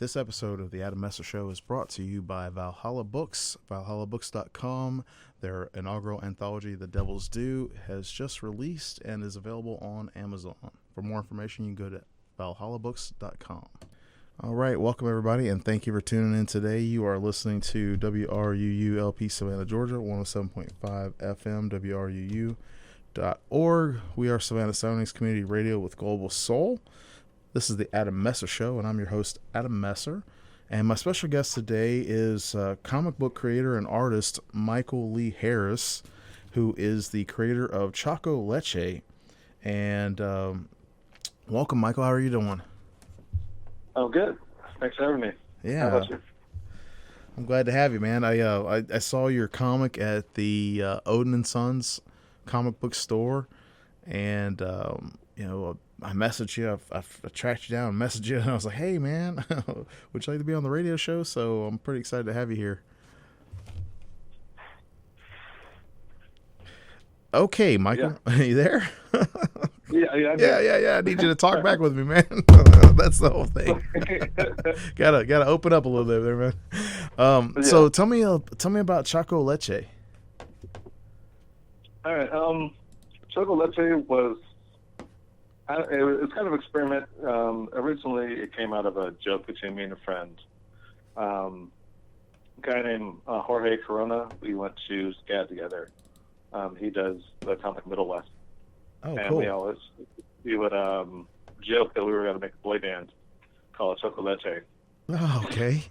This episode of the Adam Messer Show is brought to you by Valhalla Books. ValhallaBooks.com. Their inaugural anthology, The Devil's Due, has just released and is available on Amazon. For more information, you can go to ValhallaBooks.com. All right, welcome everybody, and thank you for tuning in today. You are listening to WRUU-LP Savannah, Georgia, 107.5 FM, WRUU.org. We are Savannah Soundings Community Radio with Global Soul. This is the Adam Messer Show, and I'm your host, Adam Messer. And my special guest today is comic book creator and artist Michael Lee Harris, who is the creator of Choco Leche. And welcome, Michael. How are you doing? Oh, good. Thanks for having me. Yeah. How about you? I'm glad to have you, man. I saw your comic at the Odin and Sons comic book store, and I messaged you. I tracked you down and messaged you, and I was like, hey, man, would you like to be on the radio show? So I'm pretty excited to have you here. Okay, Michael, Yeah. Are you there? Yeah. I need you to talk back with me, man. That's the whole thing. gotta open up a little bit there, man. So tell me about Choco Leche. All right. Choco Leche was it was kind of an experiment. Originally, it came out of a joke between me and a friend. A guy named Jorge Corona. We went to SCAD together. He does the comic Middle West. Oh, and cool. we would joke that we were going to make a boy band called Choco Leche. Oh, okay.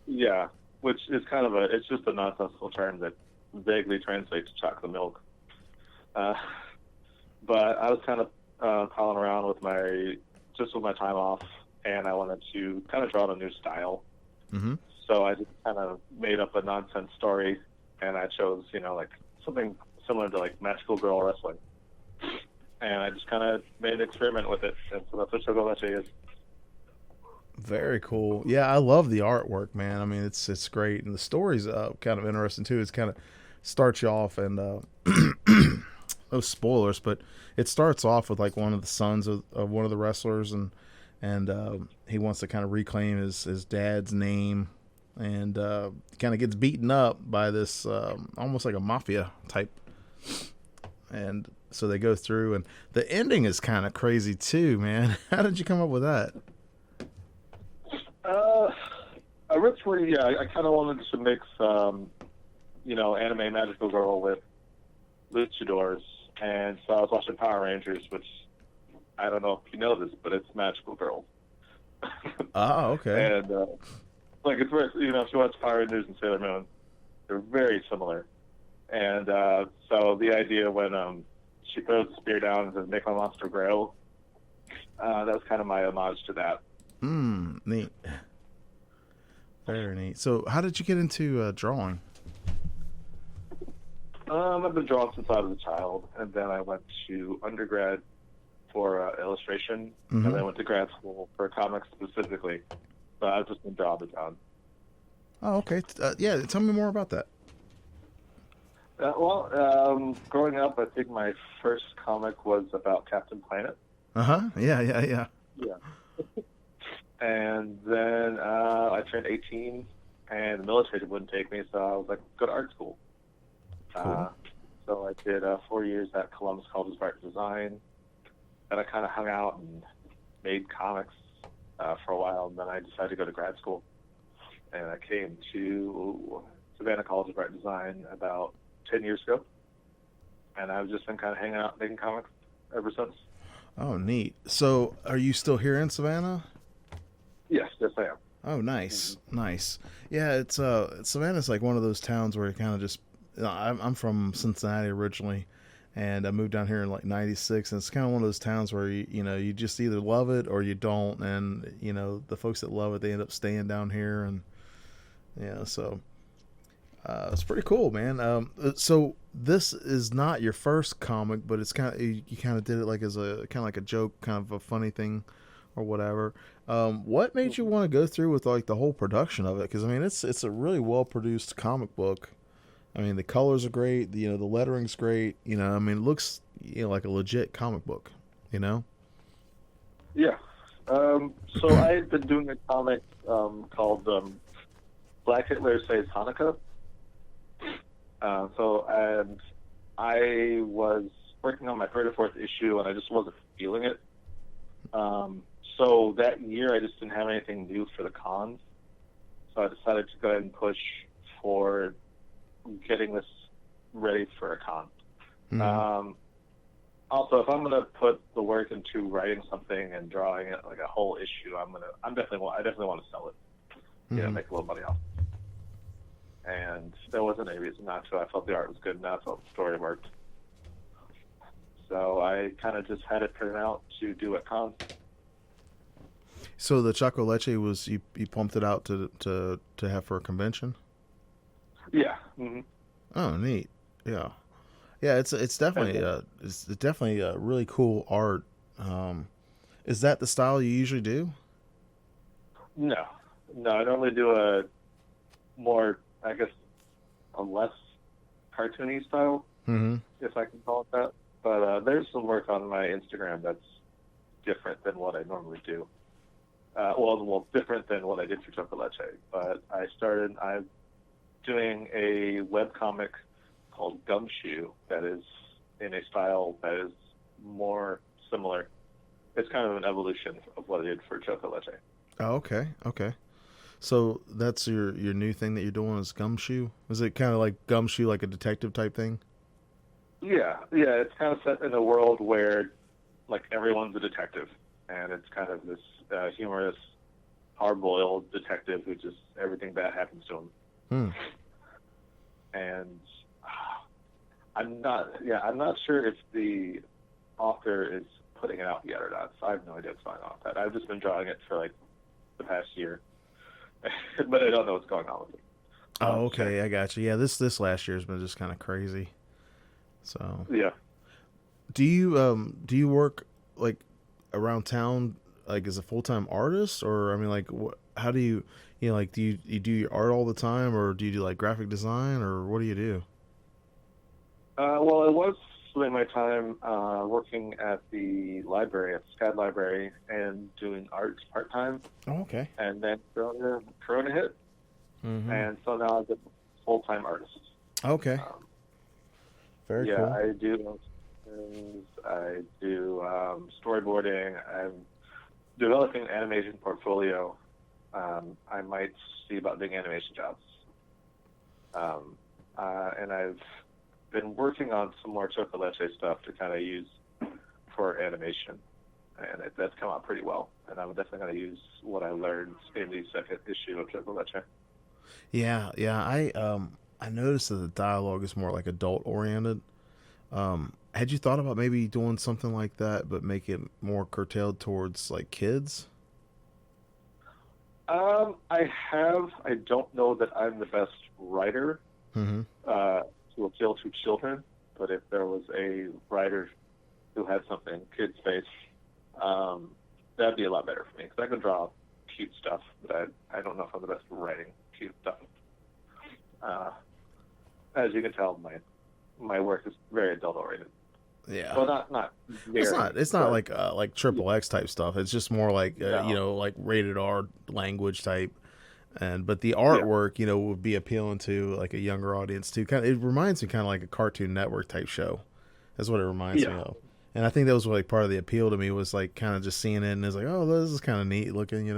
Yeah, which is kind of it's just a nonsensical term that vaguely translates to chocolate milk. But I was kind of calling around with my time off, and I wanted to kind of draw a new style. Mm-hmm. So I just kind of made up a nonsense story, and I chose, like something similar to like Magical Girl Wrestling. And I just kind of made an experiment with it, and so that's what Choco Leche is. Very cool. Yeah, I love the artwork, man. I mean, it's great, and the story's kind of interesting too. It's kind of starts you off, and no spoilers, but it starts off with like one of the sons of one of the wrestlers, and he wants to kind of reclaim his dad's name, and kind of gets beaten up by this almost like a mafia type, and so they go through, and the ending is kind of crazy too, man. How did you come up with that? Originally, I kind of wanted to mix, anime Magical Girl with luchadors, and so I was watching Power Rangers, which I don't know if you know this, but it's Magical Girl. Oh, okay. And it's very, if you watch Power Rangers and Sailor Moon, they're very similar. And so the idea when she throws the spear down and says, "Make my monster grow," that was kind of my homage to that. Neat. Very neat. So how did you get into drawing? I've been drawing since I was a child, and then I went to undergrad for illustration, Mm-hmm. and then went to grad school for comics specifically. But I've just been drawing. Oh, okay. Yeah, tell me more about that. Growing up, I think my first comic was about Captain Planet. Uh-huh. Yeah. Yeah. And then I turned 18, and the military wouldn't take me, so I was like, go to art school. Cool. So I did 4 years at Columbus College of Art and Design. Then I kind of hung out and made comics for a while, and then I decided to go to grad school. And I came to Savannah College of Art and Design about 10 years ago. And I've just been kind of hanging out making comics ever since. Oh, neat. So are you still here in Savannah? Yes, I am. Oh, nice. Mm-hmm. Nice. Yeah, it's Savannah's like one of those towns where you kind of just, I'm from Cincinnati originally, and I moved down here in like 96, and it's kind of one of those towns where you just either love it or you don't, and the folks that love it, they end up staying down here, and so it's pretty cool, man. So this is not your first comic, but it's kind of, you kind of did it like as a kind of like a joke, kind of a funny thing or whatever. What made you want to go through with like the whole production of it? Because I mean, it's a really well produced comic book. I mean, the colors are great. The lettering's great. I mean, it looks like a legit comic book. Yeah. So I had been doing a comic called Black Hitler Saves Hanukkah. And I was working on my third or fourth issue, and I just wasn't feeling it. So that year, I just didn't have anything new for the cons. So I decided to go ahead and push for getting this ready for a con. Mm-hmm. Also, if I'm gonna put the work into writing something and drawing it like a whole issue, I definitely want to sell it, Mm-hmm. make a little money off. And there wasn't any reason not to. I felt the art was good enough. I felt the story worked. So I kind of just had it printed out to do at cons. So the Choco Leche was you pumped it out to have for a convention? Yeah. Mm-hmm. Oh, neat. Yeah. Yeah, it's definitely it's definitely a really cool art. Is that the style you usually do? No, I normally do a more, I guess, a less cartoony style, Mm-hmm. if I can call it that. But there's some work on my Instagram that's different than what I normally do. Different than what I did for Choco Leche. But I'm doing a webcomic called Gumshoe that is in a style that is more similar. It's kind of an evolution of what I did for Choco Leche. Oh, okay. Okay. So that's your new thing that you're doing is Gumshoe? Is it kind of like Gumshoe, like a detective type thing? Yeah, it's kind of set in a world where, like, everyone's a detective, and it's kind of this humorous, hard-boiled detective who just everything bad happens to him. Hmm. And I'm not sure if the author is putting it out yet or not. So I have no idea what's going on with that. I've just been drawing it for like the past year, but I don't know what's going on with it. Oh, okay. I got you. Yeah, this last year's been just kind of crazy. So Yeah. do you work like around town like as a full-time artist, or I mean like how do you like do you do your art all the time, or do you do like graphic design, or what do you do? Well, I was spending my time working at the library, at the SCAD library, and doing art part-time. Oh, okay. And then Corona hit, Mm-hmm. and so now I'm a full-time artist. Okay. Very Yeah, cool. I do illustrations, I do storyboarding. I'm developing an animation portfolio. I might see about doing animation jobs. And I've been working on some more Choco Leche stuff to kind of use for animation. And that's come out pretty well. And I'm definitely going to use what I learned in the second issue of Choco Leche. Yeah, yeah. I noticed that the dialogue is more like adult oriented. Had you thought about maybe doing something like that, but make it more curtailed towards like kids? I have. I don't know that I'm the best writer Mm-hmm. to appeal to children, but if there was a writer who had something kids-based, that'd be a lot better for me, because I can draw cute stuff, but I don't know if I'm the best at writing cute stuff. As you can tell, my work is very adult-oriented. Yeah. Well, not very. It's not like triple X type stuff. It's just more like No. like rated R language type. But the artwork, would be appealing to like a younger audience too. It reminds me kind of like a Cartoon Network type show. That's what it reminds me of. And I think that was like part of the appeal to me, was like kind of just seeing it and it's like, oh, this is kind of neat looking,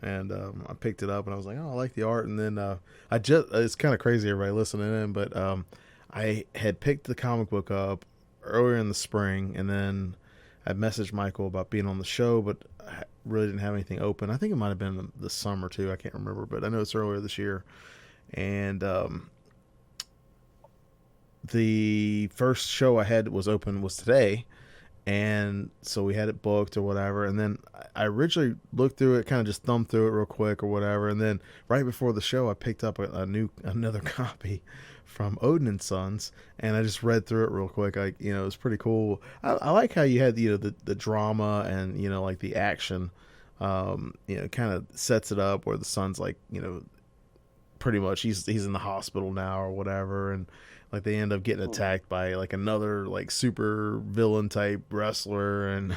And I picked it up and I was like, oh, I like the art. And then it's kind of crazy, everybody listening in, but I had picked the comic book up earlier in the spring, and then I messaged Michael about being on the show, but I really didn't have anything open. I think it might have been the summer too. I can't remember, but I know it's earlier this year. And the first show I had was today, and so we had it booked or whatever. And then I originally looked through it, kind of just thumbed through it real quick or whatever. And then right before the show, I picked up another copy from Odin and Sons, and I just read through it real quick. It was pretty cool. I like how you had the drama and like the action. Kind of sets it up where the son's like pretty much he's in the hospital now or whatever, and like they end up getting attacked by like another like super villain type wrestler, and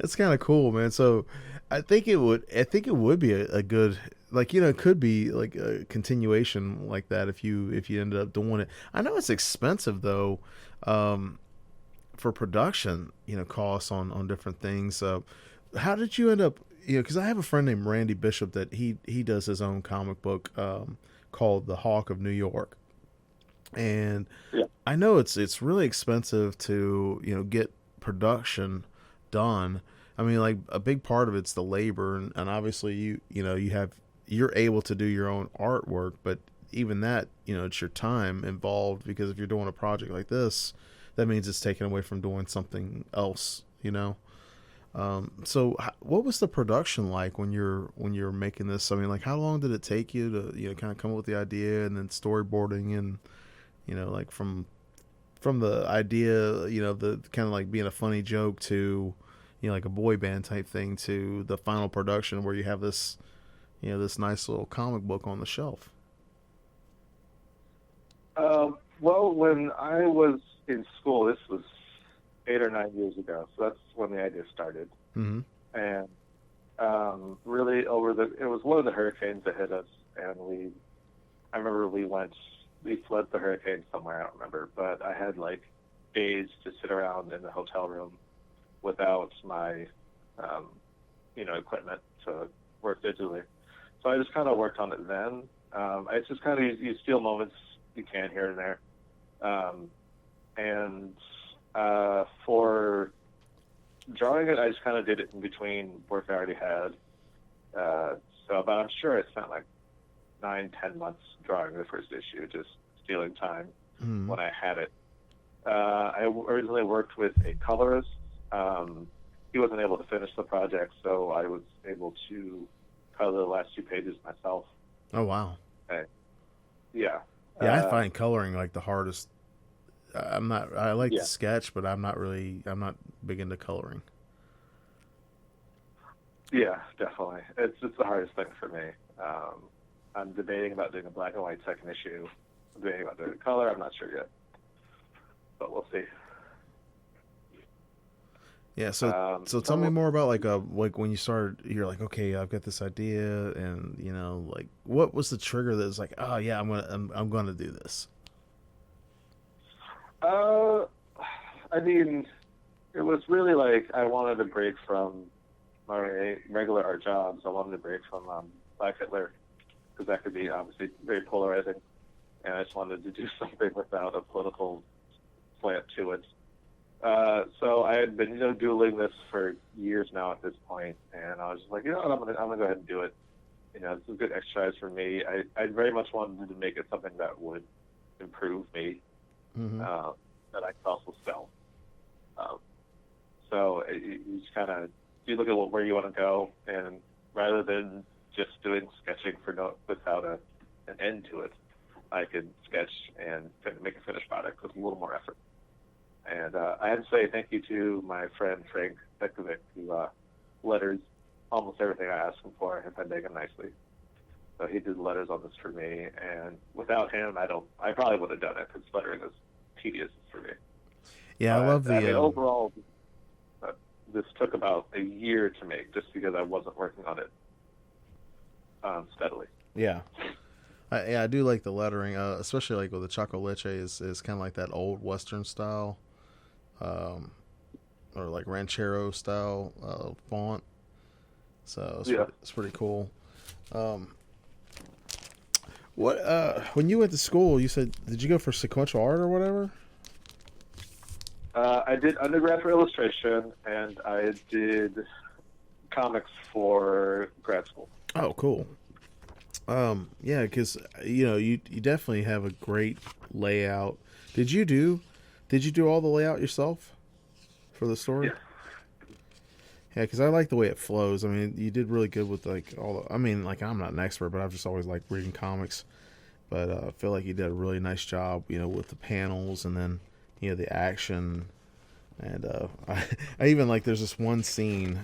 It's kind of cool, man. So I think it would be a good, like, it could be like a continuation like that if you ended up doing it. I know it's expensive though, um, for production, costs on different things. How did you end up? Because I have a friend named Randy Bishop that he does his own comic book, called The Hawk of New York, and Yeah. I know it's really expensive to get production done. I mean, like a big part of it's the labor, and obviously you're able to do your own artwork, but even that, it's your time involved, because if you're doing a project like this, that means it's taken away from doing something else. So what was the production like when you're making this? I mean, like, how long did it take you to kind of come up with the idea, and then storyboarding, and like from the idea, the kind of like being a funny joke to, like a boy band type thing, to the final production where you have this, this nice little comic book on the shelf. Well, when I was in school, this was 8 or 9 years ago, so that's when the idea started. Mm-hmm. And really, it was one of the hurricanes that hit us, and I remember we fled the hurricane somewhere, I don't remember, but I had like days to sit around in the hotel room without my, equipment to work digitally. So I just kind of worked on it then. It's just kind of, you steal moments you can here and there. And for drawing it, I just kind of did it in between work I already had. But I'm sure I spent like 9, 10 months drawing the first issue, just stealing time when I had it. I originally worked with a colorist. He wasn't able to finish the project, so I was able to color the last 2 pages myself. Oh wow. Yeah. Yeah, I find coloring like the hardest. I like Yeah. to sketch, but I'm not big into coloring. Yeah, definitely. It's the hardest thing for me. I'm debating about doing a black and white second issue. I'm debating about doing a color. I'm not sure yet, but we'll see. Yeah, so tell me more about like when you started. You're like, okay, I've got this idea, and like, what was the trigger that was like, oh yeah, I'm gonna do this. I mean, it was really like I wanted to break from my regular art jobs. I wanted to break from Black Hitler, because that could be obviously very polarizing, and I just wanted to do something without a political slant to it. So I had been, doodling this for years now at this point, and I was just like, what, I'm gonna go ahead and do it. This is a good exercise for me. I very much wanted to make it something that would improve me, Mm-hmm. that I could also sell. So you just kind of, you look at where you want to go, and rather than just doing sketching without an end to it, I could sketch and make a finished product with a little more effort. And I have to say thank you to my friend Frank Pekovic, who letters almost everything I asked him for in Pendagon nicely. So he did letters on this for me, and without him, I probably would have done it, because lettering is tedious for me. Yeah, I love the. I mean, overall, this took about a year to make, just because I wasn't working on it steadily. Yeah. I do like the lettering, especially like with the Choco Leche is kind of like that old Western style, or like ranchero style font. So it's pretty cool. When you went to school, you said, did you go for sequential art or whatever? I did undergrad for illustration, and I did comics for grad school. Oh, cool. Yeah, because you definitely have a great layout. Did you do all the layout yourself for the story? Yeah. Yeah, because I like the way it flows. I mean, you did really good with like I mean, like, I'm not an expert, but I've just always liked reading comics. But I feel like you did a really nice job, with the panels, and then the action. And I even like, there's this one scene.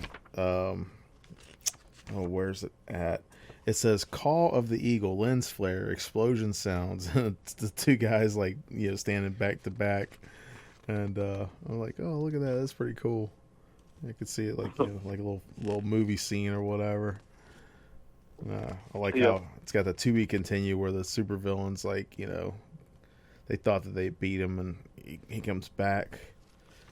Where's it at? It says "Call of the Eagle," lens flare, explosion sounds. The two guys like standing back to back, and I'm like, oh, look at that, that's pretty cool. I could see it like like a little movie scene or whatever. I like Yep. how it's got the to be continue where the supervillains like they thought that they beat him and he comes back.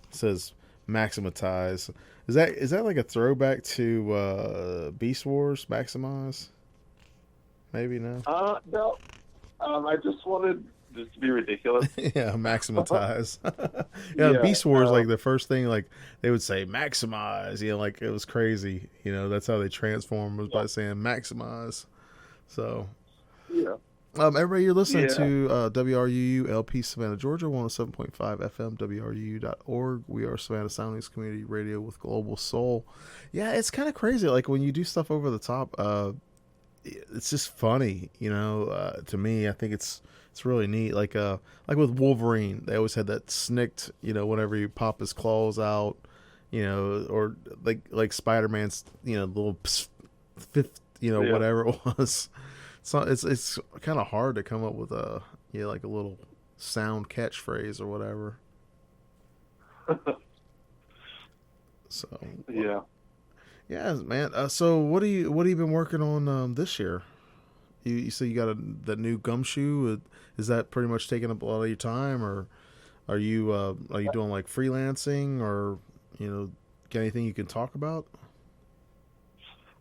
It says Maximatize. Is that like a throwback to Beast Wars Maximize? Maybe no. No. I just wanted this to be ridiculous. Yeah, Maximatize. Yeah, Yeah. Beast Wars like the first thing like they would say Maximize. Like it was crazy. That's how they transform was by saying Maximize. So Yeah. everybody, you're listening Yeah. to WRUU LP Savannah, Georgia, 107.5 FM, WRUU.org. We are Savannah Soundings Community Radio with Global Soul. Yeah, it's kind of crazy. Like when you do stuff over the top, it's just funny, to me. I think it's really neat. Like with Wolverine, they always had that snicked, whenever you pop his claws out, or like Spider-Man's, little fifth, Yeah. whatever it was. So it's kind of hard to come up with like a little sound catchphrase or whatever. So Yeah. yeah, man. So what have you been working on this year? You say you got the new Gumshoe. Is that pretty much taking up a lot of your time, or are you doing like freelancing, or got anything you can talk about?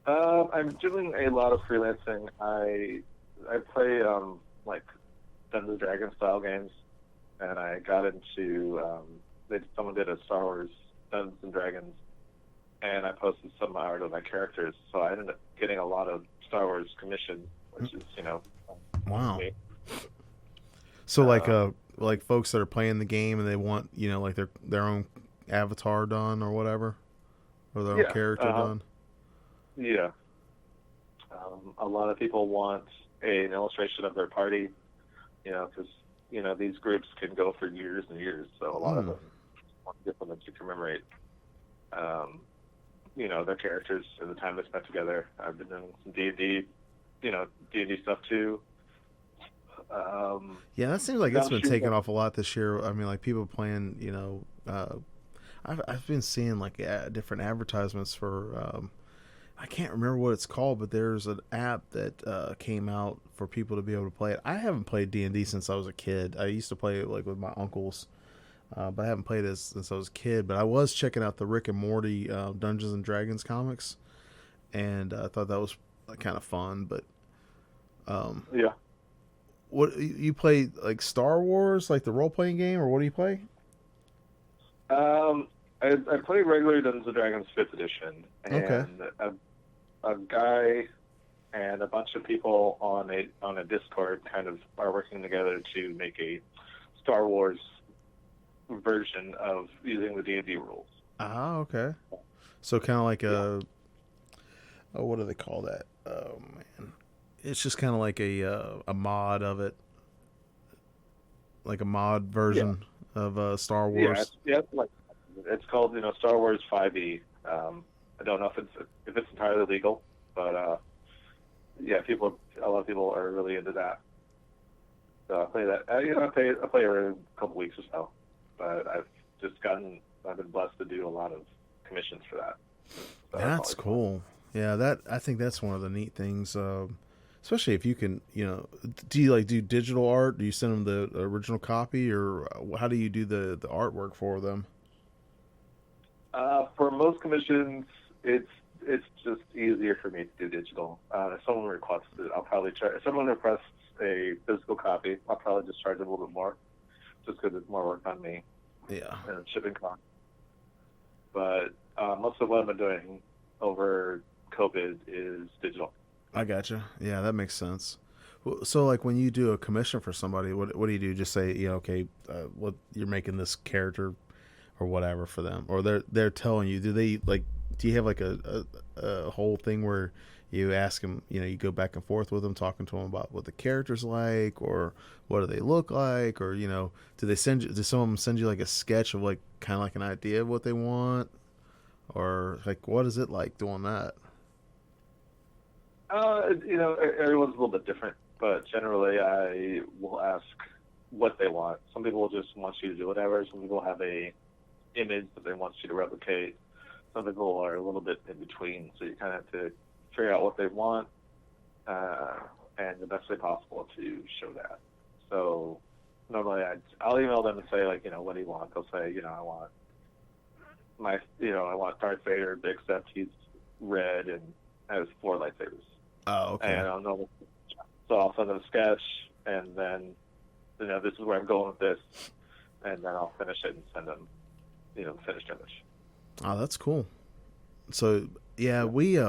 I'm doing a lot of freelancing. I play like Dungeons and Dragons style games, and I got into someone did a Star Wars Dungeons and Dragons, and I posted some art of my characters. So I ended up getting a lot of Star Wars commissions, which is Wow. me. So like folks that are playing the game and they want like their own avatar done or whatever, or their own character done. Yeah. A lot of people want an illustration of their party, because these groups can go for years and years. So a lot of them want to get something to commemorate, their characters and the time they spent together. I've been doing some D&D, D&D stuff too. Yeah, that seems like it's been taking off a lot this year. I mean, like people playing, I've been seeing like different advertisements for. I can't remember what it's called, but there's an app that came out for people to be able to play it. I haven't played D&D since I was a kid. I used to play it like with my uncles, but I haven't played it since I was a kid. But I was checking out the Rick and Morty Dungeons and Dragons comics, and I thought that was kind of fun. But yeah. what you play like Star Wars, like the role playing game, or what do you play? I play regular Dungeons and Dragons 5th edition, and Okay. a guy and a bunch of people on a Discord kind of are working together to make a Star Wars version of using the D&D rules. Ah, okay. So kind of like what do they call that? Oh man, it's just kind of like a mod of it, like a mod version of Star Wars. Yeah, it's called Star Wars 5e. I don't know if it's entirely legal, but a lot of people are really into that. So I play that. I play every couple weeks or so, but I've been blessed to do a lot of commissions for that. So That's cool. Yeah, I think that's one of the neat things. Especially if you can, do you like do digital art? Do you send them the original copy, or how do you do the artwork for them? For most commissions, it's just easier for me to do digital. If someone requests it, I'll probably try. If someone requests a physical copy, I'll probably just charge them a little bit more, just because it's more work on me. Yeah. And shipping costs. But most of what I've been doing over COVID is digital. I gotcha. Yeah, that makes sense. So, like, when you do a commission for somebody, what do you do? Just say, okay, what you're making this character or whatever for them, or they're telling you. Do you have like a whole thing where you ask them, you go back and forth with them, talking to them about what the character's like, or what do they look like, or do they do some of them send you like a sketch of like kind of like an idea of what they want, or like what is it like doing that? Everyone's a little bit different, but generally I will ask what they want. Some people just want you to do whatever. Some people have a image that they want you to replicate. goal are a little bit in between. So you kind of have to figure out what they want and the best way possible to show that. So normally I'll email them and say, like, what do you want? They'll say, I want I want Darth Vader, but except he's red and has 4 lightsabers. Oh, okay. And so I'll send them a sketch, and then, this is where I'm going with this, and then I'll finish it and send them, the finished image. Oh, that's cool. So yeah, we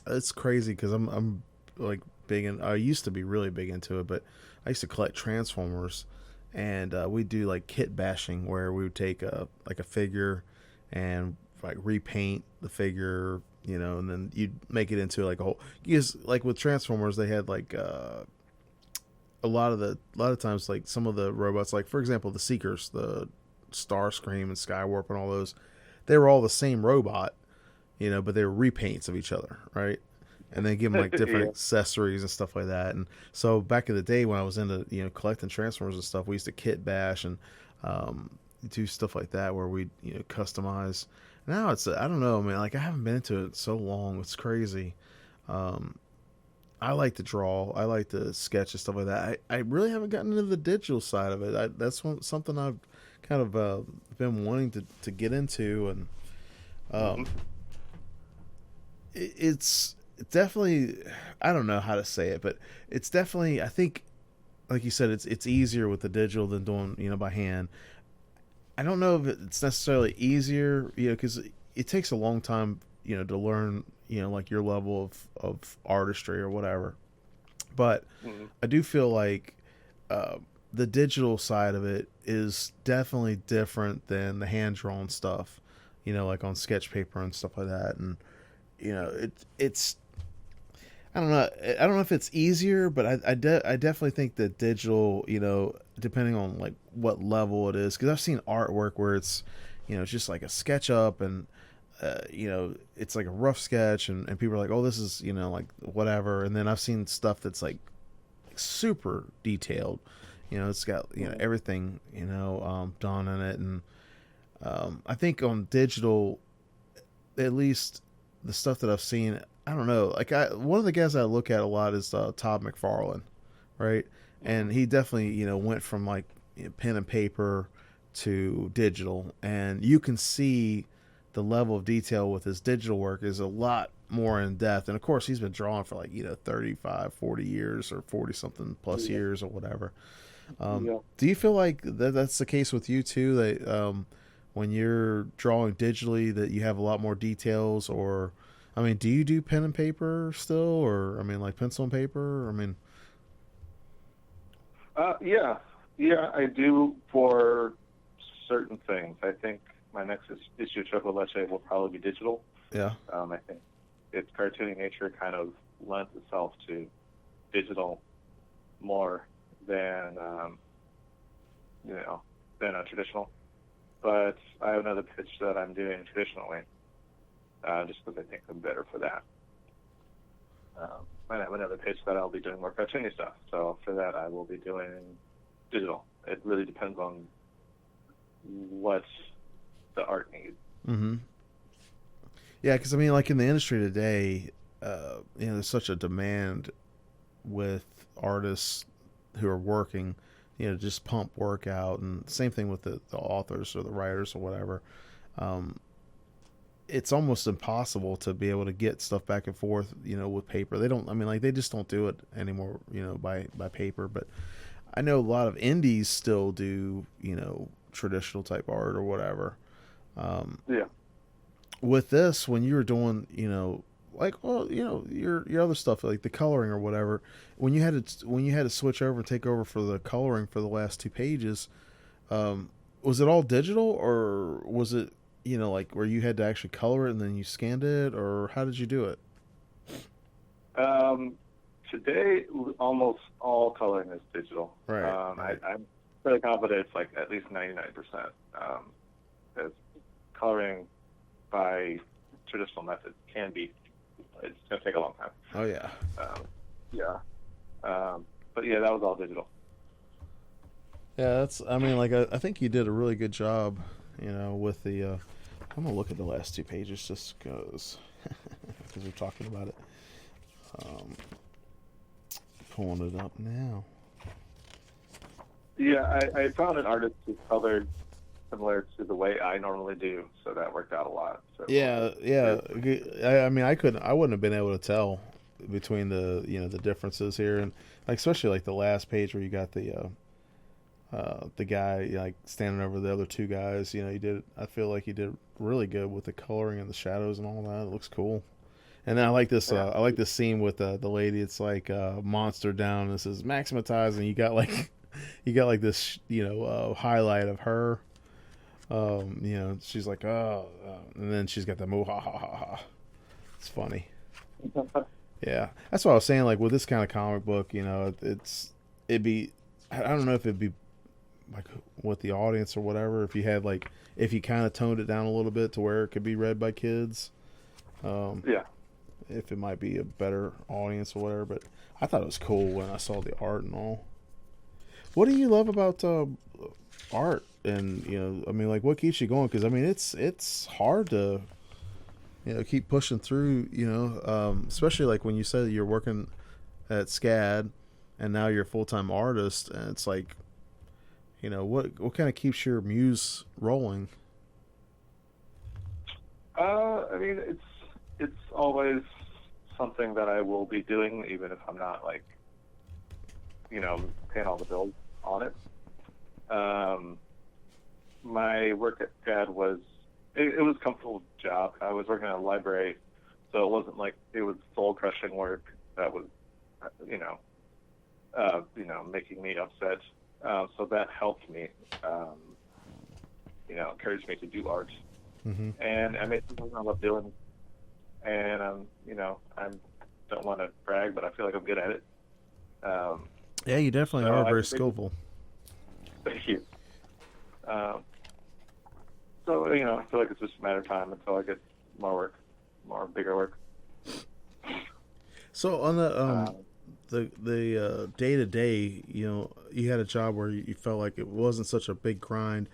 it's crazy because I'm like big in. I used to be really big into it, but I used to collect Transformers, and we do like kit bashing where we would take a figure and like repaint the figure, and then you'd make it into like a whole. Because like with Transformers, they had like a lot of times, like some of the robots, like for example the Seekers, the Starscream and Skywarp and all those, they were all the same robot, but they were repaints of each other, right? And they give them like different accessories and stuff like that. And so back in the day when I was into collecting Transformers and stuff, we used to kit bash and do stuff like that where we customize. Now it's I don't know, man. Like I haven't been into it so long. It's crazy. I like to draw. I like to sketch and stuff like that. I really haven't gotten into the digital side of it. That's something I've kind of been wanting to get into, and it's definitely, I don't know how to say it, but it's definitely, I think, like you said, it's easier with the digital than doing by hand. I don't know if it's necessarily easier, because it takes a long time, to learn, like your level of artistry or whatever. But I do feel like the digital side of it is definitely different than the hand-drawn stuff, like on sketch paper and stuff like that. And, it's, I don't know if it's easier, but I definitely think that digital, depending on like what level it is, because I've seen artwork where it's, it's just like a SketchUp and, it's like a rough sketch and people are like, oh, this is, like whatever. And then I've seen stuff that's like super detailed, it's got, everything, done in it. And I think on digital, at least the stuff that I've seen, I don't know, like one of the guys I look at a lot is Todd McFarlane, right? And he definitely, went from like pen and paper to digital, and you can see the level of detail with his digital work is a lot more in depth. And of course he's been drawing for like 35, 40 years or 40 something plus years or whatever. Do you feel like that's the case with you too, that when you're drawing digitally that you have a lot more details? Or I mean, do you do pen and paper still, or I mean like pencil and paper? I mean, yeah, I do for certain things. I think my next issue of Choco Leche will probably be digital. Yeah. I think its cartoony nature kind of lends itself to digital more than than a traditional. But I have another pitch that I'm doing traditionally, just because I think I'm better for that. I have another pitch that I'll be doing more cartoony stuff. So for that, I will be doing digital. It really depends on what the art needs. Mm-hmm. Yeah, because I mean, like in the industry today, there's such a demand with artists who are working, just pump work out, and same thing with the authors or the writers or whatever. It's almost impossible to be able to get stuff back and forth, with paper. They just don't do it anymore, by paper. But I know a lot of indies still do, traditional type art or whatever. Yeah. With this, when you were doing, your other stuff like the coloring or whatever, when you had to switch over and take over for the coloring for the last 2 pages, was it all digital, or was it like where you had to actually color it and then you scanned it, or how did you do it? Today, almost all coloring is digital. Right. I'm fairly confident it's like at least 99%. Because coloring by traditional methods it's going to take a long time. Oh yeah. But yeah, that was all digital. Yeah, I think you did a really good job, with the I'm gonna look at the last 2 pages just because we're talking about it. Um, Pulling it up now. Yeah, I found an artist who colored similar to the way I normally do, so that worked out a lot. So Yeah, yeah. I mean, I wouldn't have been able to tell between the the differences here, and like especially like the last page where you got the guy like standing over the other two guys. You know, he did. I feel like he did really good with the coloring and the shadows and all that. It looks cool. And then I like this. yeah, I like this scene with the lady. It's like monster down. This is maximized, and you got like you got like this highlight of her. She's like, oh, and then she's got the moo ha ha ha ha. It's funny. Yeah, that's what I was saying. Like with this kind of comic book, it'd be. I don't know if it'd be like with the audience or whatever. If you had like, if you kind of toned it down a little bit to where it could be read by kids. yeah. If it might be a better audience or whatever, but I thought it was cool when I saw the art and all. What do you love about art? And I mean, like, what keeps you going? Because I mean, it's hard to keep pushing through. Especially like when you said that you're working at SCAD and now you're a full-time artist, and it's like, what kind of keeps your muse rolling? I mean, it's always something that I will be doing, even if I'm not like, paying all the bills on it. My work at SCAD was it was a comfortable job. I was working at a library, so it wasn't like it was soul crushing work that was, making me upset. So that helped me, encouraged me to do art. Mm-hmm. And I made something I love doing. And I don't want to brag, but I feel like I'm good at it. Yeah, you definitely so are I very think- skillful. Thank you. So I feel like it's just a matter of time until I get more work, more bigger work. So on the day to day, you had a job where you felt like it wasn't such a big grind.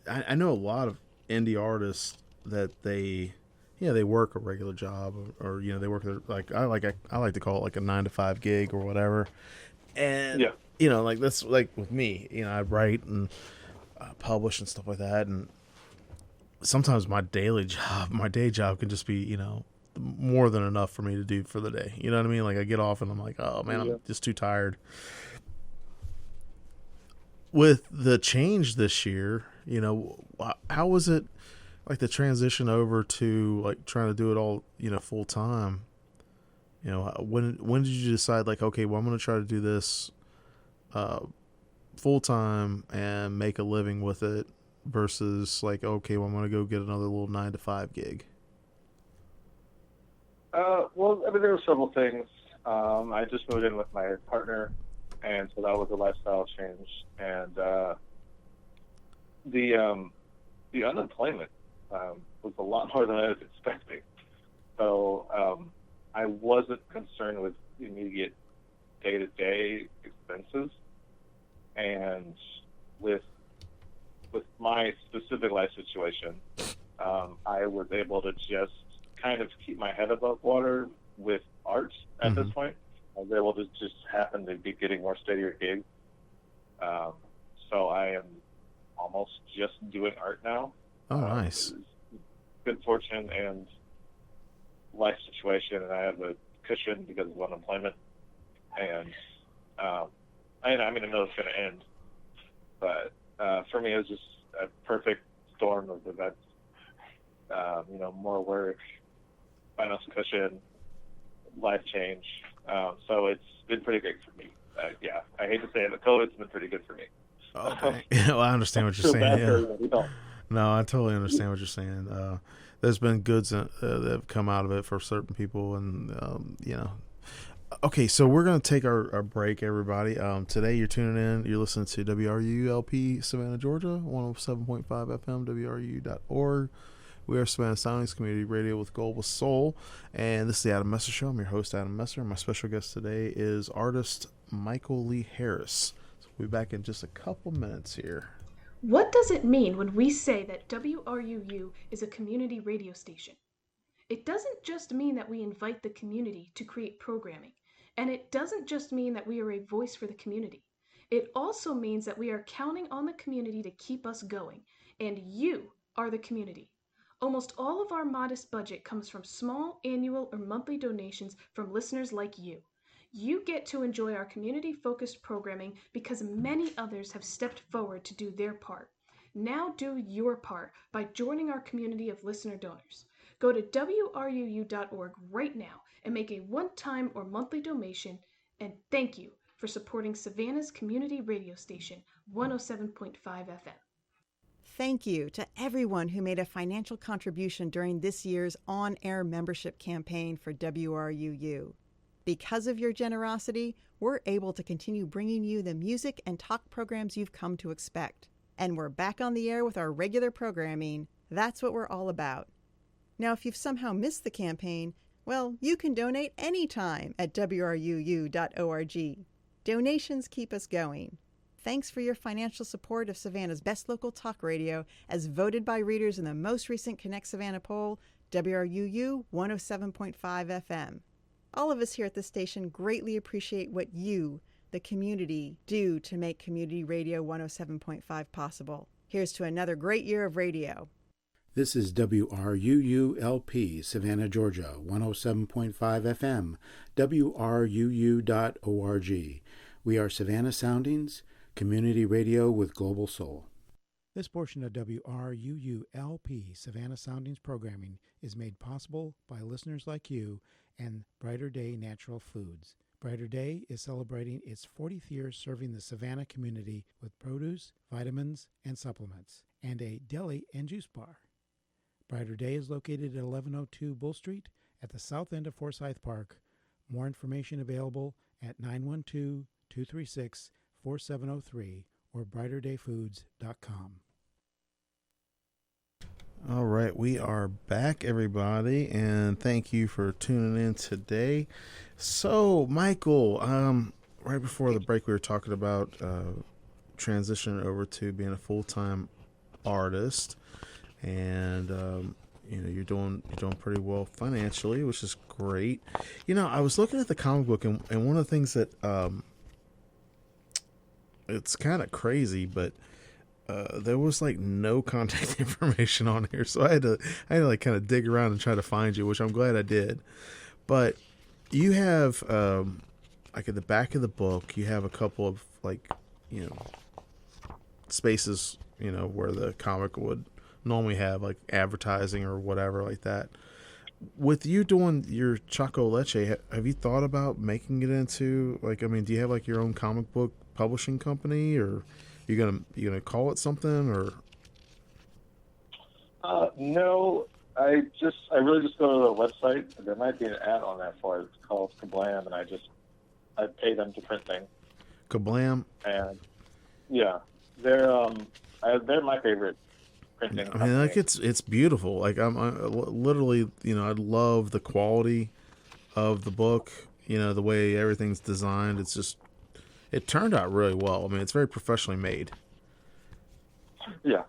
I know a lot of indie artists that they work a regular job or they work their I like to call it like a 9 to 5 gig or whatever. And Yeah. like that's like with me, I write and publish and stuff like that, and sometimes my day job can just be more than enough for me to do for the day. You know what I mean? Like I get off and I'm like, oh man, Yeah. I'm just too tired. With the change this year, how was it like the transition over to like trying to do it all full time? When did you decide like, okay, well I'm going to try to do this full time and make a living with it versus like, okay, well I'm going to go get another little 9 to 5 gig? Well, I mean, there were several things. I just moved in with my partner, and so that was a lifestyle change. And the unemployment was a lot more than I was expecting. So I wasn't concerned with immediate day-to-day expenses, and with my specific life situation, I was able to just kind of keep my head above water with art at this point. I was able to just happen to be getting more steadier gigs. So I am almost just doing art now. Oh, nice. Good fortune and life situation, and I have a cushion because of unemployment. And I mean, I know it's going to end, but for me, it was just a perfect storm of events. More work, financial cushion, life change. So it's been pretty great for me. Yeah, I hate to say it, but COVID's been pretty good for me. Okay. Well, I understand what you're Feel saying. bad for Yeah. everybody, don't. No, I totally understand what you're saying. There's been goods that have come out of it for certain people, and Okay, so we're going to take our break, everybody. Today you're tuning in. You're listening to WRULP Savannah, Georgia, 107.5 FM, WRU.org. We are Savannah Soundings Community Radio with Global Soul, and this is the Adam Messer Show. I'm your host, Adam Messer, and my special guest today is artist Michael Lee Harris. So we'll be back in just a couple minutes here. What does it mean when we say that WRUU is a community radio station? It doesn't just mean that we invite the community to create programming, and it doesn't just mean that we are a voice for the community. It also means that we are counting on the community to keep us going, and you are the community. Almost all of our modest budget comes from small annual or monthly donations from listeners like you. You get to enjoy our community-focused programming because many others have stepped forward to do their part. Now do your part by joining our community of listener donors. Go to WRUU.org right now and make a one-time or monthly donation, and thank you for supporting Savannah's community radio station, 107.5 FM. Thank you to everyone who made a financial contribution during this year's on-air membership campaign for WRUU. Because of your generosity, we're able to continue bringing you the music and talk programs you've come to expect. And we're back on the air with our regular programming. That's what we're all about. Now, if you've somehow missed the campaign, well, you can donate anytime at WRUU.org. Donations keep us going. Thanks for your financial support of Savannah's best local talk radio, as voted by readers in the most recent Connect Savannah poll, WRUU 107.5 FM. All of us here at the station greatly appreciate what you, the community, do to make Community Radio 107.5 possible. Here's to another great year of radio. This is WRUU-LP, Savannah, Georgia, 107.5 FM, WRUU.org. We are Savannah Soundings, community radio with global soul. This portion of WRUU-LP, Savannah Soundings programming, is made possible by listeners like you and Brighter Day Natural Foods. Brighter Day is celebrating its 40th year serving the Savannah community with produce, vitamins, and supplements, and a deli and juice bar. Brighter Day is located at 1102 Bull Street at the south end of Forsyth Park. More information available at 912-236-4703 or brighterdayfoods.com. All right, we are back, everybody, and thank you for tuning in today. So, Michael, right before the break, we were talking about transitioning over to being a full-time artist, and you're doing pretty well financially, which is great. I was looking at the comic book, and one of the things that it's kind of crazy, but there was like no contact information on here, so I had to like kind of dig around and try to find you, which I'm glad I did. But you have like at the back of the book, you have a couple of like spaces where the comic would normally have like advertising or whatever like that. With you doing your Choco Leche, have you thought about making it into do you have like your own comic book publishing company, or you gonna call it something, or? No, I really just go to the website. There might be an ad on there for it. It's called Kablam, and I pay them to print things. Kablam. And yeah, they're my favorite printing. I mean, like it's beautiful. Like I literally, I love the quality of the book. The way everything's designed. It's just. It turned out really well. I mean, it's very professionally made. Yeah.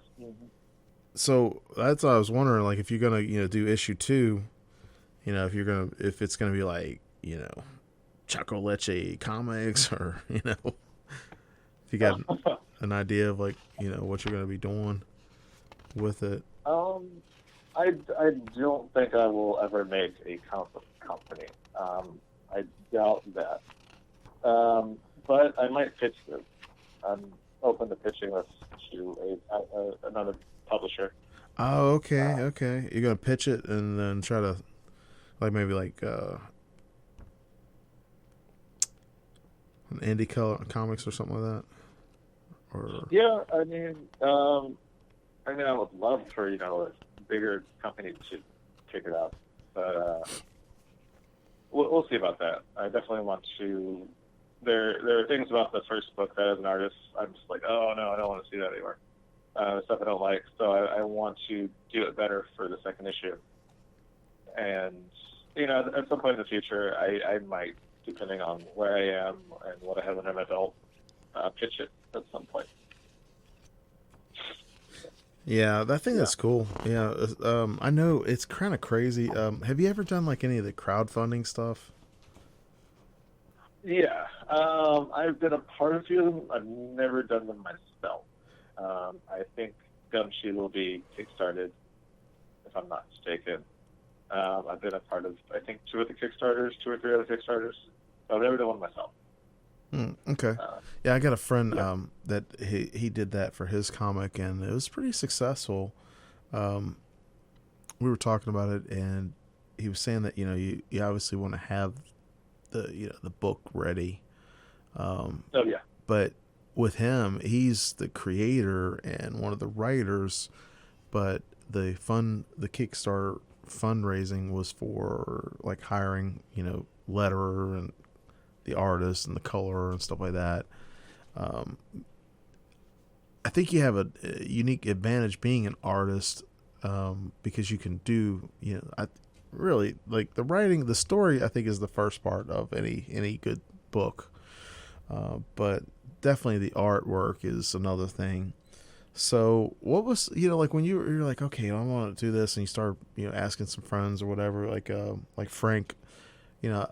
So that's what I was wondering, like, if you're gonna, do issue 2, if it's gonna be like, Choco Leche Comics, or if you got an idea of like, what you're gonna be doing with it. I don't think I will ever make a comic book company. I doubt that. But I might pitch this. I'm open to pitching this to another publisher. Oh, okay, okay. You're gonna pitch it and then try to, maybe an indie comics or something like that. Or yeah, I would love for a bigger company to pick it up, but we'll see about that. I definitely want to. There are things about the first book that, as an artist, I'm just like, oh no, I don't want to see that anymore. Stuff I don't like, so I want to do it better for the second issue. And at some point in the future, I might, depending on where I am and what I have under my belt, pitch it at some point. Yeah, I think that's cool. Yeah, I know it's kind of crazy. Have you ever done like any of the crowdfunding stuff? Yeah, I've been a part of a few of them. I've never done them myself. I think Gumshoe will be kickstarted, if I'm not mistaken. I've been a part of, I think, two or three other Kickstarters. I've never done one myself. Okay. Uh, Yeah, I got a friend yeah. that he did that for his comic, and it was pretty successful. Um, we were talking about it, and he was saying that you obviously want to have the book ready, Oh yeah. but with him, he's the creator and one of the writers, but the Kickstarter fundraising was for like hiring letterer and the artist and the color and stuff like that. Um, I think you have a unique advantage being an artist, because you can do I really like the writing. The story I think is the first part of any good book, but definitely the artwork is another thing. So what was like when you're like, okay, I want to do this, and you start asking some friends or whatever, like Frank, you know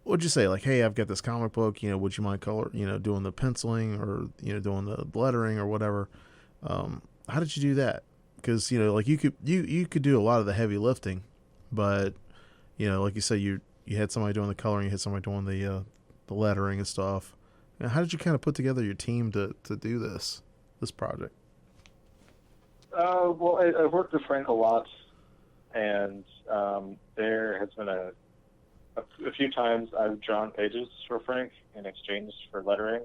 what'd you say, like, hey, I've got this comic book, would you mind color doing the penciling, or doing the lettering or whatever. How did you do that? Because like you could do a lot of the heavy lifting, but like you said, you had somebody doing the coloring, you had somebody doing the lettering and stuff. How did you kind of put together your team to do this project? Well, I've worked with Frank a lot, and there has been a few times I've drawn pages for Frank in exchange for lettering.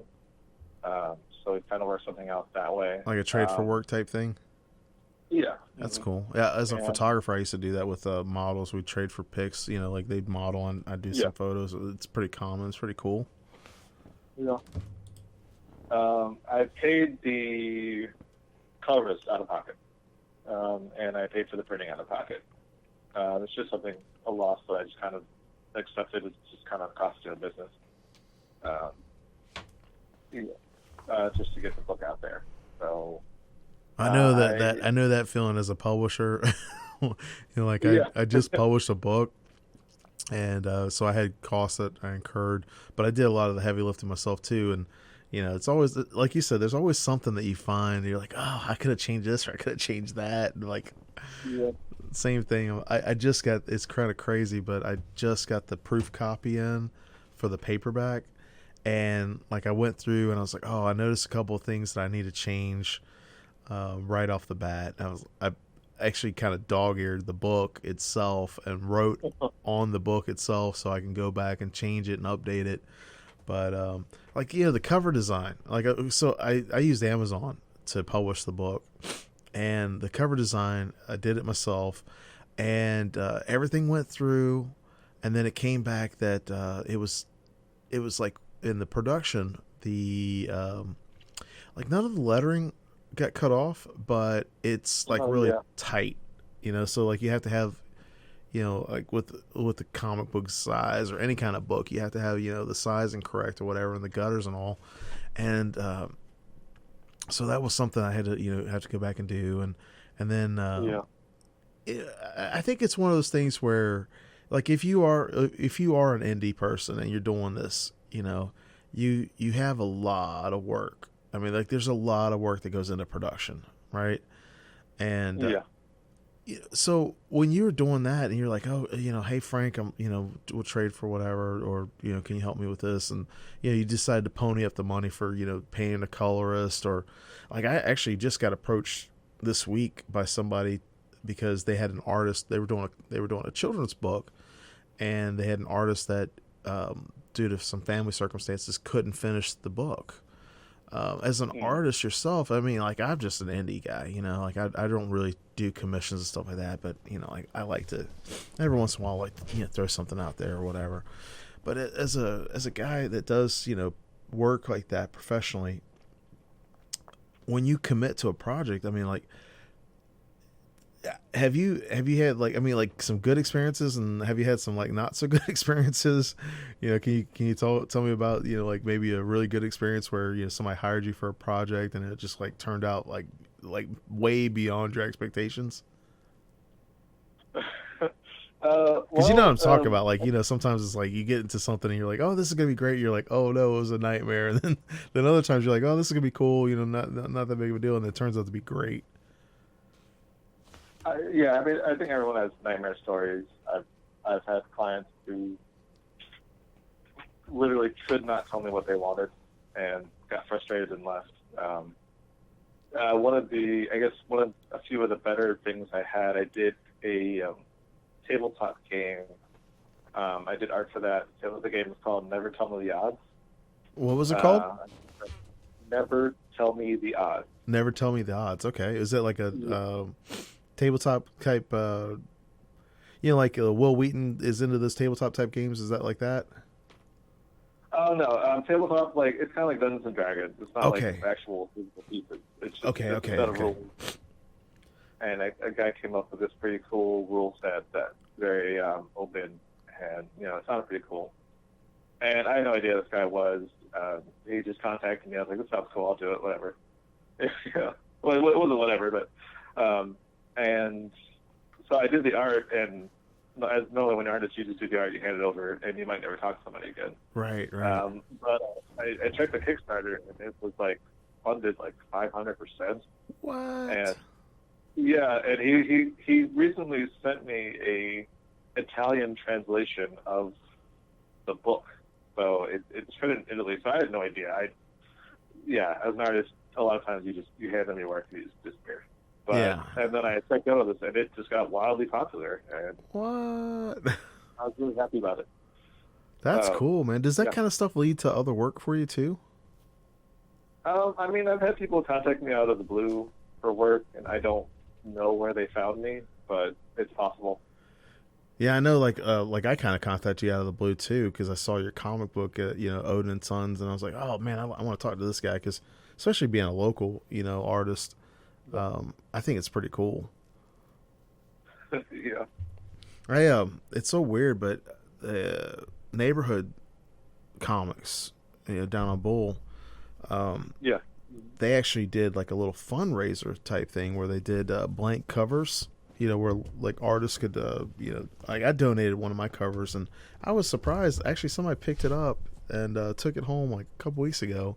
So we kind of work something out that way. Like a trade for work type thing? Yeah. That's Mhm. cool. Yeah, as a And photographer, I used to do that with models. We'd trade for pics, like they'd model and I'd do yeah, some photos. It's pretty common. It's pretty cool. yeah. I paid the colorist out of pocket, and I paid for the printing out of pocket. It's just a loss that I just kind of accepted. It's just kind of a cost of doing business. Um, just to get the book out there. So I know I I know that feeling as a publisher. Like yeah. I just published a book, and so I had costs that I incurred, but I did a lot of the heavy lifting myself too. And it's always like you said, there's always something that you find. You're like, oh, I could have changed this, or I could have changed that. And like, Yeah. same thing. I just got, it's kind of crazy, but I just got the proof copy in for the paperback, and like I went through and I was like, oh, I noticed a couple of things that I need to change right off the bat. I actually kind of dog-eared the book itself and wrote on the book itself so I can go back and change it and update it. But like the cover design, like so I used Amazon to publish the book, and the cover design I did it myself, and everything went through, and then it came back that it was like in the production, the like none of the lettering got cut off, but it's like Oh really yeah. tight, so like you have to have, like with the comic book size or any kind of book, you have to have the sizing correct or whatever, and the gutters and all. And so that was something I had to have to go back and do. And then Yeah. I think it's one of those things where, like, if you are an indie person and you're doing this, you have a lot of work. I mean, like, there's a lot of work that goes into production, right? And Yeah. so when you were doing that and you're like, oh, hey Frank, we'll trade for whatever, or can you help me with this? And you decided to pony up the money for paying a colorist, or like I actually just got approached this week by somebody because they had an artist. They were doing a children's book, and they had an artist that due to some family circumstances couldn't finish the book. As an artist yourself, I mean, like, I'm just an indie guy, like I don't really do commissions and stuff like that, but like I like to every once in a while, like, throw something out there or whatever. But as a guy that does work like that professionally, when you commit to a project, I mean, like, have you had, like, I mean, like, some good experiences, and have you had some like not so good experiences? Can you tell me about like maybe a really good experience where somebody hired you for a project and it just like turned out like like way beyond your expectations? Because you know what I'm talking about. Like, you know, sometimes it's like you get into something and you're like, oh, this is gonna be great. You're like, oh no, it was a nightmare. And then other times you're like, oh, this is gonna be cool. You know, not that big of a deal, and it turns out to be great. Yeah, I mean, I think everyone has nightmare stories. I've had clients who literally could not tell me what they wanted and got frustrated and left. One of a few of the better things I had, I did a tabletop game. I did art for that. The game was called Never Tell Me the Odds. What was it called? Never Tell Me the Odds. Never Tell Me the Odds. Okay, is it like a tabletop type? You know, like Will Wheaton is into this tabletop type games. Is that like that? Oh no, tabletop, like it's kind of like Dungeons and Dragons. It's not like actual physical pieces. It's just okay. Rules. And a guy came up with this pretty cool rule set that's very open, and you know, it sounded pretty cool. And I had no idea this guy was. He just contacted me. I was like, "This sounds cool. I'll do it. Whatever." Yeah. Well, it wasn't whatever, but and so I did the art, and as normally when you're an artist, you just do the art, you hand it over, and you might never talk to somebody again. Right. But I checked the Kickstarter, and it was like funded like 500%. What? And yeah, and he recently sent me a Italian translation of the book, so it's written in Italy. So I had no idea. As an artist, a lot of times you hand them your work and you just disappear. But, yeah. And then I checked out of this, and it just got wildly popular. And what? I was really happy about it. That's cool, man. Does that kind of stuff lead to other work for you too? I mean, I've had people contact me out of the blue for work, and I don't know where they found me, but it's possible. Yeah, I know. Like I kind of contacted you out of the blue too, because I saw your comic book at Odin and Sons, and I was like, oh man, I want to talk to this guy, because especially being a local artist, I think it's pretty cool. Yeah. It's so weird, but Neighborhood Comics, down on Bull, they actually did like a little fundraiser type thing where they did blank covers, where like artists could, like I donated one of my covers, and I was surprised. Actually, somebody picked it up and took it home like a couple weeks ago.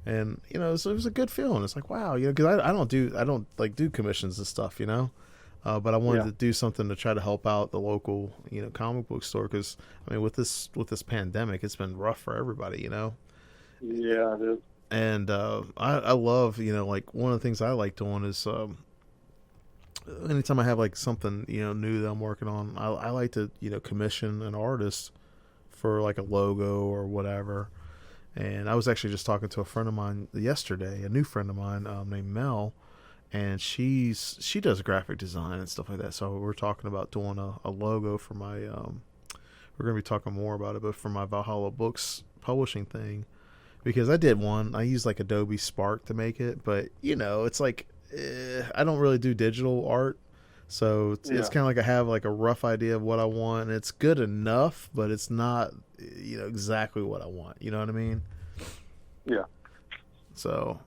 And it was a good feeling. It's like, wow, because I don't do commissions and stuff, but I wanted to do something to try to help out the local comic book store, because I mean with this pandemic, it's been rough for everybody, Yeah, it is. And I love like one of the things I like doing is anytime I have like something new that I'm working on, I like to commission an artist for like a logo or whatever. And I was actually just talking to a friend of mine yesterday, a new friend of mine named Mel, and she does graphic design and stuff like that. So we're talking about doing a logo for my we're going to be talking more about it, but for my Valhalla Books publishing thing, because I did one. I used like Adobe Spark to make it, but it's like I don't really do digital art. So it's kind of like I have like a rough idea of what I want, and it's good enough, but it's not, exactly what I want. You know what I mean? Yeah. So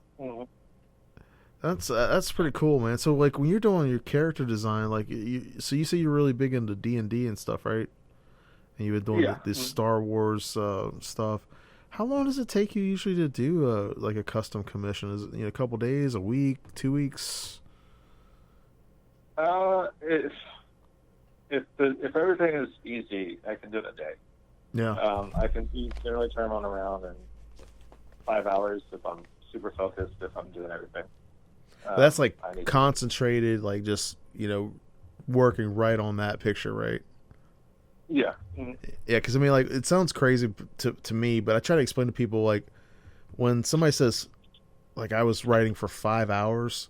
that's pretty cool, man. So like when you're doing your character design, like you say you're really big into D&D and stuff, right? And you've been doing this Star Wars stuff. How long does it take you usually to do like a custom commission? Is it a couple days, a week, 2 weeks? If everything is easy, I can do it in a day. Yeah. I can generally turn one around in 5 hours if I'm super focused, if I'm doing everything. That's like concentrated, like just working right on that picture, right? Yeah. Mm-hmm. Yeah, because I mean, like, it sounds crazy to me, but I try to explain to people, like, when somebody says, like, I was writing for 5 hours,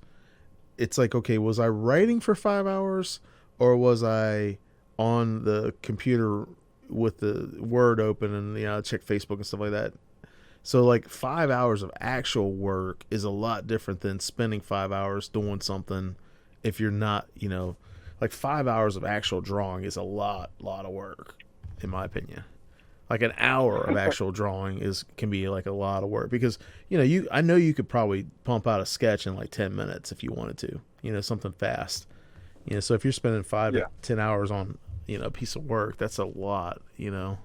it's like, okay, was I writing for 5 hours, or was I on the computer with the Word open and check Facebook and stuff like that? So like 5 hours of actual work is a lot different than spending 5 hours doing something. If you're not, like 5 hours of actual drawing is a lot of work, in my opinion. Like an hour of actual drawing can be like a lot of work because I know you could probably pump out a sketch in like 10 minutes if you wanted to, something fast. So if you're spending 5 to 10 hours on a piece of work, that's a lot. Yeah,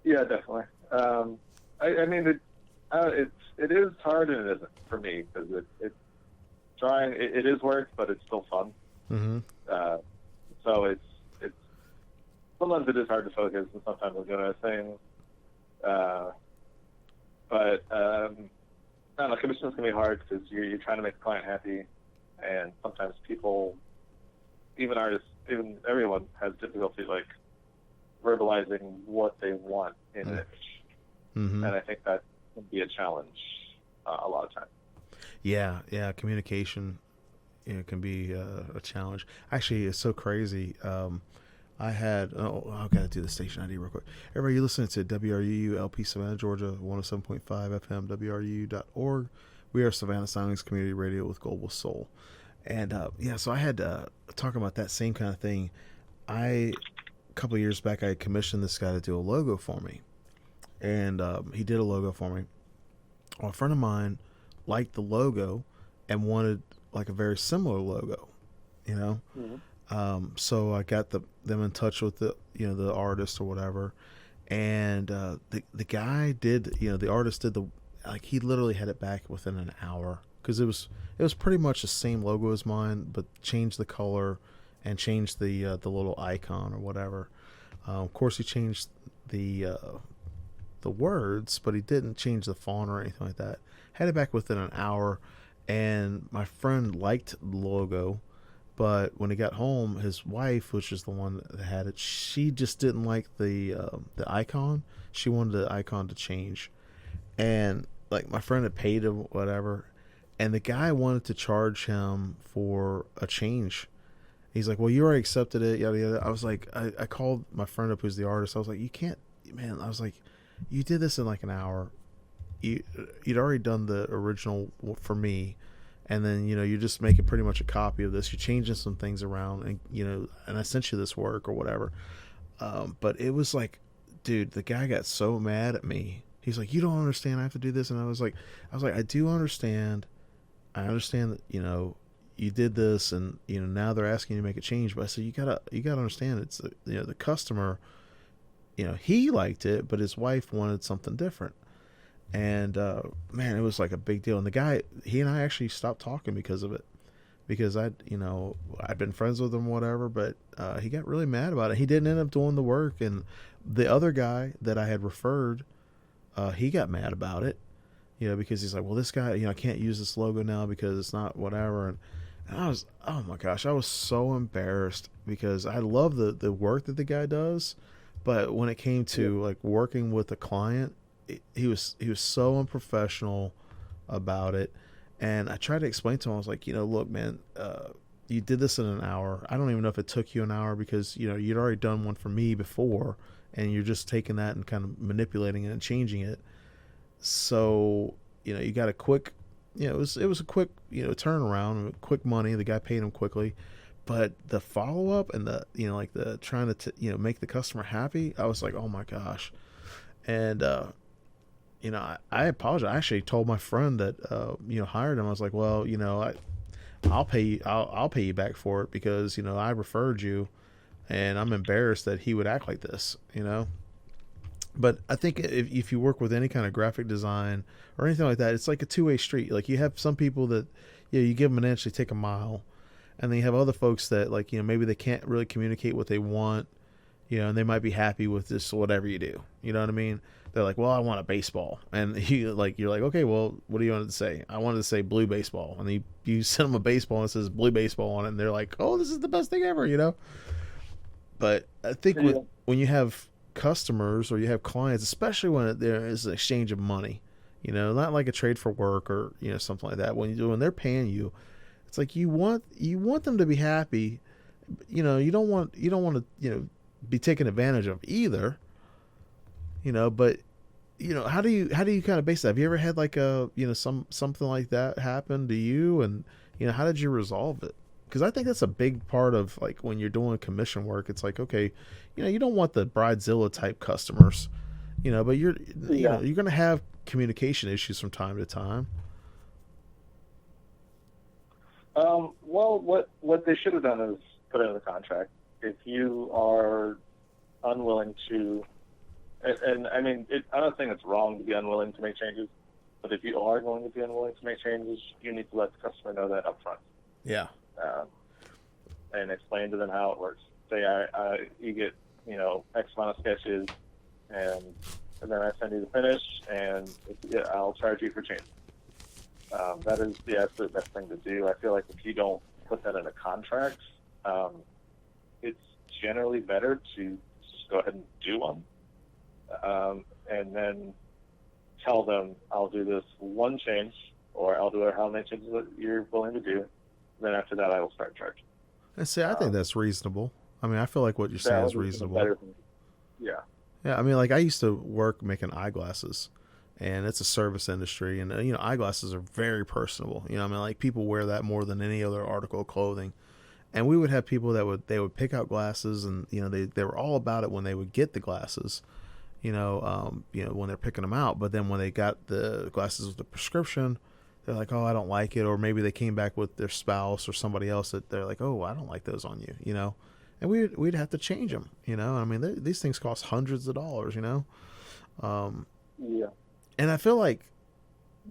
definitely. I mean, it is hard and it isn't for me because it's drawing. It is work, but it's still fun. Mm-hmm. So it's sometimes it is hard to focus, and sometimes I'm doing other things. But I don't know, commissions can be hard because you're trying to make the client happy, and sometimes people, even artists, even everyone has difficulty like verbalizing what they want in an image, Mm-hmm. and I think that can be a challenge a lot of times. Yeah, communication, can be a challenge. Actually, it's so crazy. I've got to do the station ID real quick. Everybody, you listening to WRUU LP Savannah, Georgia, 107.5 FM, WRUU.org. We are Savannah Soundings Community Radio with Global Soul. And so I had talking about that same kind of thing. A couple of years back, I commissioned this guy to do a logo for me. And he did a logo for me. Well, a friend of mine liked the logo and wanted like a very similar logo, Mm-hmm. So I got them in touch with the artist or whatever, and the guy did, the artist did he literally had it back within an hour because it was pretty much the same logo as mine, but changed the color and changed the little icon or whatever. Of course, he changed the words, but he didn't change the font or anything like that. Had it back within an hour, and my friend liked the logo. But when he got home, his wife, which is the one that had it, she just didn't like the icon. She wanted the icon to change. And like my friend had paid him whatever, and the guy wanted to charge him for a change. He's like, well, you already accepted it, yada yada. I was like, I called my friend up who's the artist. I was like, you can't, man. I was like, you did this in like an hour. You'd already done the original for me. And then, you just make it pretty much a copy of this. You're changing some things around and, and I sent you this work or whatever. But it was like, dude, the guy got so mad at me. He's like, you don't understand. I have to do this. And I was like, I do understand. I understand that, you did this and, now they're asking you to make a change. But I said, you gotta understand it's, the customer, he liked it, but his wife wanted something different. And man, it was like a big deal. And the guy, he and I actually stopped talking because of it, because I'd been friends with him, whatever. But he got really mad about it. He didn't end up doing the work. And the other guy that I had referred, he got mad about it, because he's like, well, this guy, I can't use this logo now because it's not whatever. And I was, oh my gosh, I was so embarrassed because I love the work that the guy does, but when it came to like working with a client, he was so unprofessional about it. And I tried to explain to him, I was like, look, man, you did this in an hour. I don't even know if it took you an hour because, you'd already done one for me before and you're just taking that and kind of manipulating it and changing it. So, you got a quick, it was a quick, turnaround, quick money. The guy paid him quickly, but the follow up and the, like the trying to, make the customer happy. I was like, oh my gosh. And, I apologize. I actually told my friend that, hired him. I was like, well, I'll pay you. I'll pay you back for it because, I referred you and I'm embarrassed that he would act like this, But I think if you work with any kind of graphic design or anything like that, it's like a two-way street. Like you have some people that, you give them an inch, they take a mile. And then you have other folks that like, maybe they can't really communicate what they want, and they might be happy with just whatever you do. You know what I mean? They're like, well, I want a baseball. And you're like, okay, well, what do you want to say? I wanted to say blue baseball. And you send them a baseball and it says blue baseball on it. And they're like, oh, this is the best thing ever, But I think when you have customers or you have clients, especially when there is an exchange of money, not like a trade for work or, something like that. When they're paying you, it's like you want them to be happy. You don't want to, be taken advantage of either. But how do you kind of base that? Have you ever had like a something like that happen to you, and how did you resolve it? because I think that's a big part of like when you're doing commission work. It's like, okay, you don't want the Bridezilla type customers, but you're going to have communication issues from time to time. Well, what they should have done is put it in the contract. If you are unwilling to, and I mean, I don't think it's wrong to be unwilling to make changes, but if you are going to be unwilling to make changes, you need to let the customer know that up front. Yeah. And explain to them how it works. Say, you get, X amount of sketches, and then I send you the finish, and I'll charge you for change. That is the absolute best thing to do. I feel like if you don't put that in a contract, it's generally better to just go ahead and do one, and then tell them, I'll do this one change, or I'll do how many changes that you're willing to do. Then after that, I will start charging. And see, I think that's reasonable. I mean, I feel like what you're saying is reasonable. Yeah. Yeah, I mean, like I used to work making eyeglasses, and it's a service industry, and eyeglasses are very personable. I mean, like people wear that more than any other article of clothing. And we would have people that would pick out glasses, and they were all about it when they would get the glasses, when they're picking them out. But then when they got the glasses with the prescription, they're like, oh, I don't like it. Or maybe they came back with their spouse or somebody else that they're like, oh, I don't like those on you, And we'd have to change them, I mean, these things cost hundreds of dollars, Yeah. And I feel like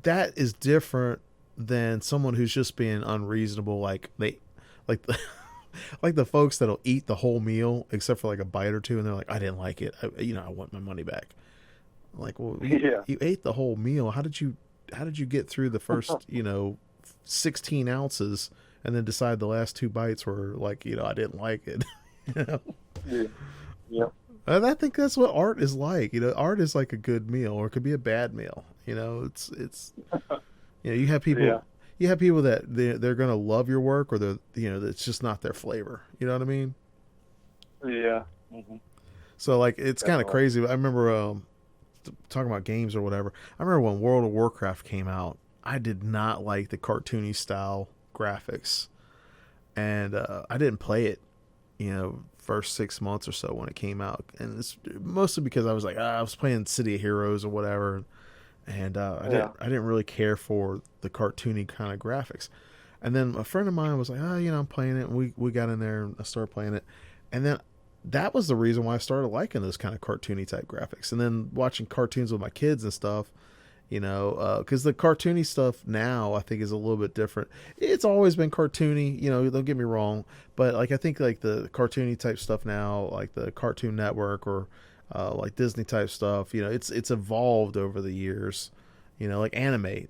that is different than someone who's just being unreasonable. Like like the folks that'll eat the whole meal except for like a bite or two, and they're like, I didn't like it. I want my money back. Like, well, you ate the whole meal. How did you get through the first, 16 ounces and then decide the last 2 bites were like, I didn't like it. Yeah. Yep. And I think that's what art is like. Art is like a good meal, or it could be a bad meal. It's you have people. Yeah. You have people that they're gonna love your work, or it's just not their flavor. You know what I mean? Yeah. Mm-hmm. So like it's kind of crazy. I remember talking about games or whatever. I remember when World of Warcraft came out. I did not like the cartoony style graphics, and I didn't play it. First 6 months or so when it came out, and it's mostly because I was like, I was playing City of Heroes or whatever, and I didn't really care for the cartoony kind of graphics. And then a friend of mine was like, I'm playing it, and we got in there and I started playing it, and then that was the reason why I started liking those kind of cartoony type graphics. And then watching cartoons with my kids and stuff, because the cartoony stuff now I think is a little bit different. It's always been cartoony, don't get me wrong, but like I think like the cartoony type stuff now, like the Cartoon Network or like Disney type stuff, it's evolved over the years. Like anime,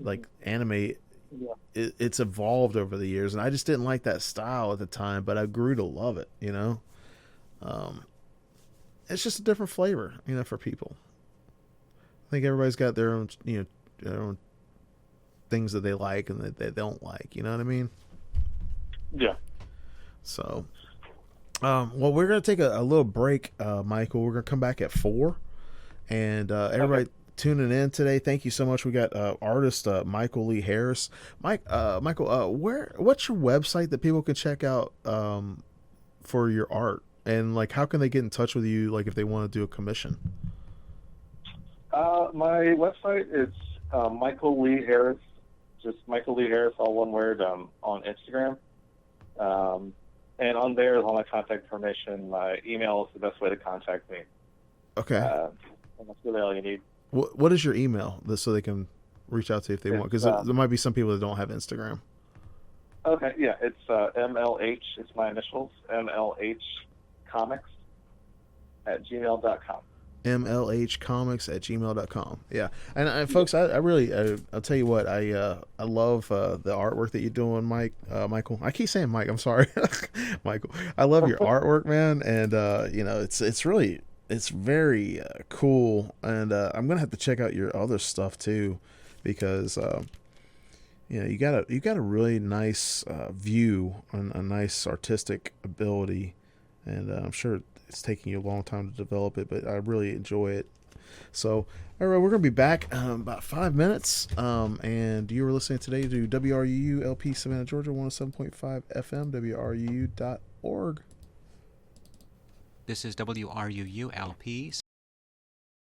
it's evolved over the years, and I just didn't like that style at the time, but I grew to love it. It's just a different flavor, for people. I think everybody's got their own, their own things that they like and that they don't like. You know what I mean? Yeah. So, well, we're going to take a little break, Michael. We're going to come back at 4. And everybody tuning in today, thank you so much. We got artist Michael Lee Harris. Michael, what's your website that people can check out for your art? And, like, how can they get in touch with you, like, if they want to do a commission? My website is Michael Lee Harris, just Michael Lee Harris, all one word, on Instagram. And on there is all my contact information. My email is the best way to contact me. Okay. And that's really all you need. What is your email, so they can reach out to you if they want? Because there might be some people that don't have Instagram. Okay, yeah, it's MLH. It's my initials, MLH Comics at gmail.com. MLHcomics@gmail.com. Yeah, and folks, I really, I'll tell you what, I love the artwork that you're doing, Michael. I keep saying Mike. I'm sorry, Michael. I love your artwork, man, and it's very cool, and I'm gonna have to check out your other stuff too, because you got a really nice view and a nice artistic ability, and I'm sure it's taking you a long time to develop it, but I really enjoy it. So, all right, we're going to be back about 5 minutes. And you were listening today to WRUU LP Savannah, Georgia, 107.5 FM, WRUU.org. This is WRUU LP